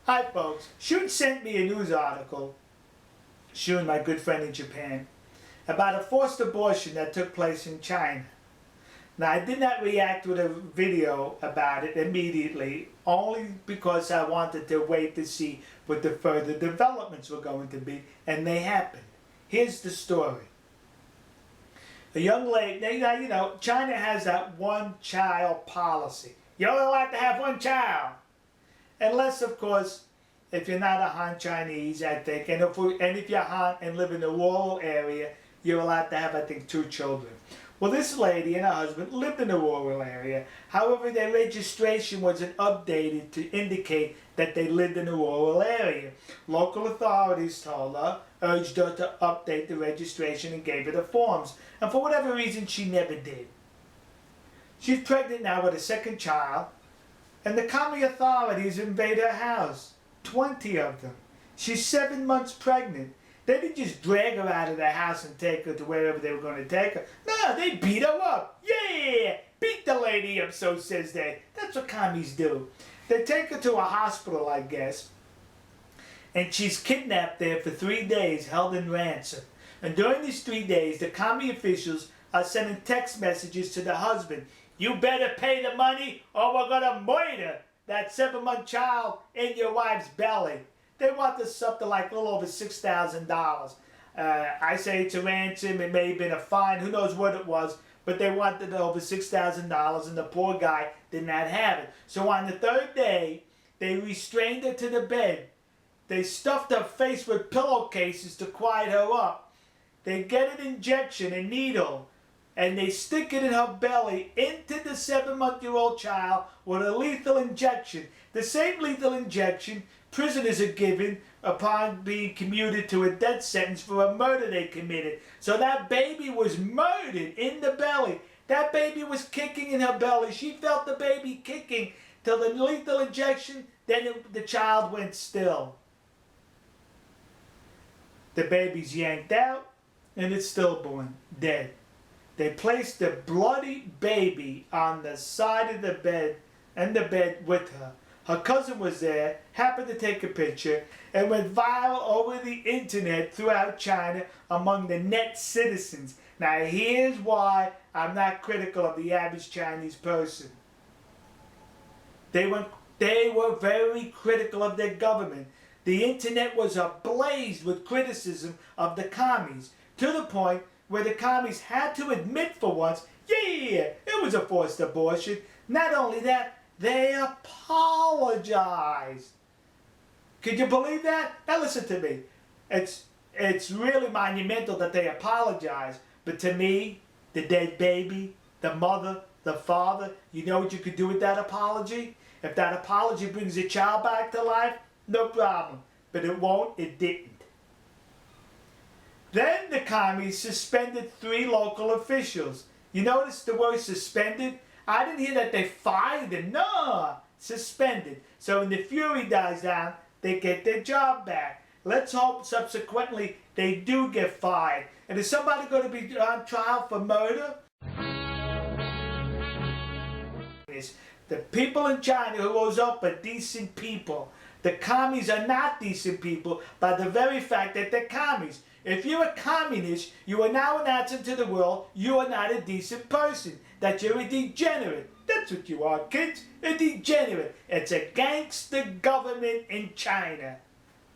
Hi folks, Shun sent me a news article, Shun, my good friend in Japan, about a forced abortion that took place in China. Now I did not react with a video about it immediately, only because I wanted to wait to see what the further developments were going to be, and they happened. Here's the story. A young lady, now you know, China has that one-child policy. You're only allowed to have one child. Unless, of course, if you're not a Han Chinese, I think, and if you're Han and live in a rural area, you're allowed to have, I think, 2 children. Well, this lady and her husband lived in a rural area. However, their registration wasn't updated to indicate that they lived in a rural area. Local authorities told her, urged her to update the registration and gave her the forms. And for whatever reason, she never did. She's pregnant now with a 2nd child. And the commie authorities invade her house. 20 of them. She's 7 months pregnant. They didn't just drag her out of the house and take her to wherever they were going to take her. No, they beat her up. Yeah, beat the lady up, so says they. That's what commies do. They take her to a hospital, I guess. And she's kidnapped there for 3 days, held in ransom. And during these 3 days, the commie officials are sending text messages to the husband. You better pay the money or we're going to murder that 7-month child in your wife's belly. They want this something like a little over $6,000. I say it's a ransom. It may have been a fine. Who knows what it was. But they wanted over $6,000 and the poor guy did not have it. So on the 3rd day, they restrained her to the bed. They stuffed her face with pillowcases to quiet her up. They get an injection, a needle, and they stick it in her belly into the 7-month-old child with a lethal injection. The same lethal injection prisoners are given upon being commuted to a death sentence for a murder they committed. So that baby was murdered in the belly. That baby was kicking in her belly. She felt the baby kicking till the lethal injection, then the child went still. The baby's yanked out and it's stillborn, dead. They placed the bloody baby on the side of the bed and the bed with her. Her cousin was there, happened to take a picture, and went viral over the internet throughout China among the net citizens. Now here's why I'm not critical of the average Chinese person. They were very critical of their government. The internet was ablaze with criticism of the commies, to the point where the commies had to admit for once, yeah, it was a forced abortion. Not only that, they apologized. Could you believe that? Now listen to me. It's really monumental that they apologized. But to me, the dead baby, the mother, the father, you know what you could do with that apology? If that apology brings a child back to life, no problem. But it won't, it didn't. Then the commies suspended 3 local officials. You notice the word suspended? I didn't hear that they fired them. No, suspended. So when the fury dies down, they get their job back. Let's hope subsequently they do get fired. And is somebody going to be on trial for murder? The people in China who rose up are decent people. The commies are not decent people by the very fact that they're commies. If you're a communist, you are now announcing to the world you are not a decent person, that you're a degenerate. That's what you are, kids, a degenerate. It's a gangster government in China.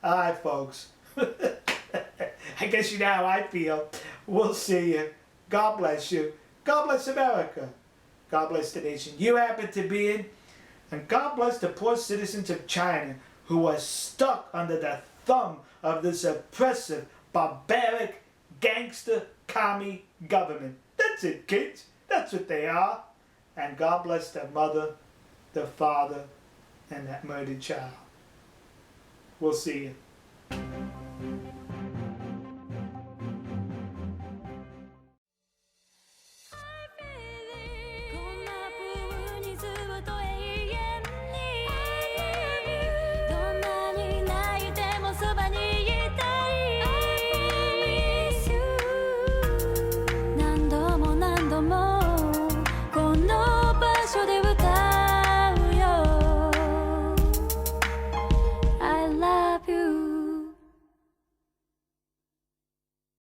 All right, folks. I guess you know how I feel. We'll see you. God bless you. God bless America. God bless the nation you happen to be in. And God bless the poor citizens of China who are stuck under the thumb of this oppressive, barbaric, gangster, commie government. That's it, kids. That's what they are. And God bless the mother, the father, and that murdered child. We'll see you.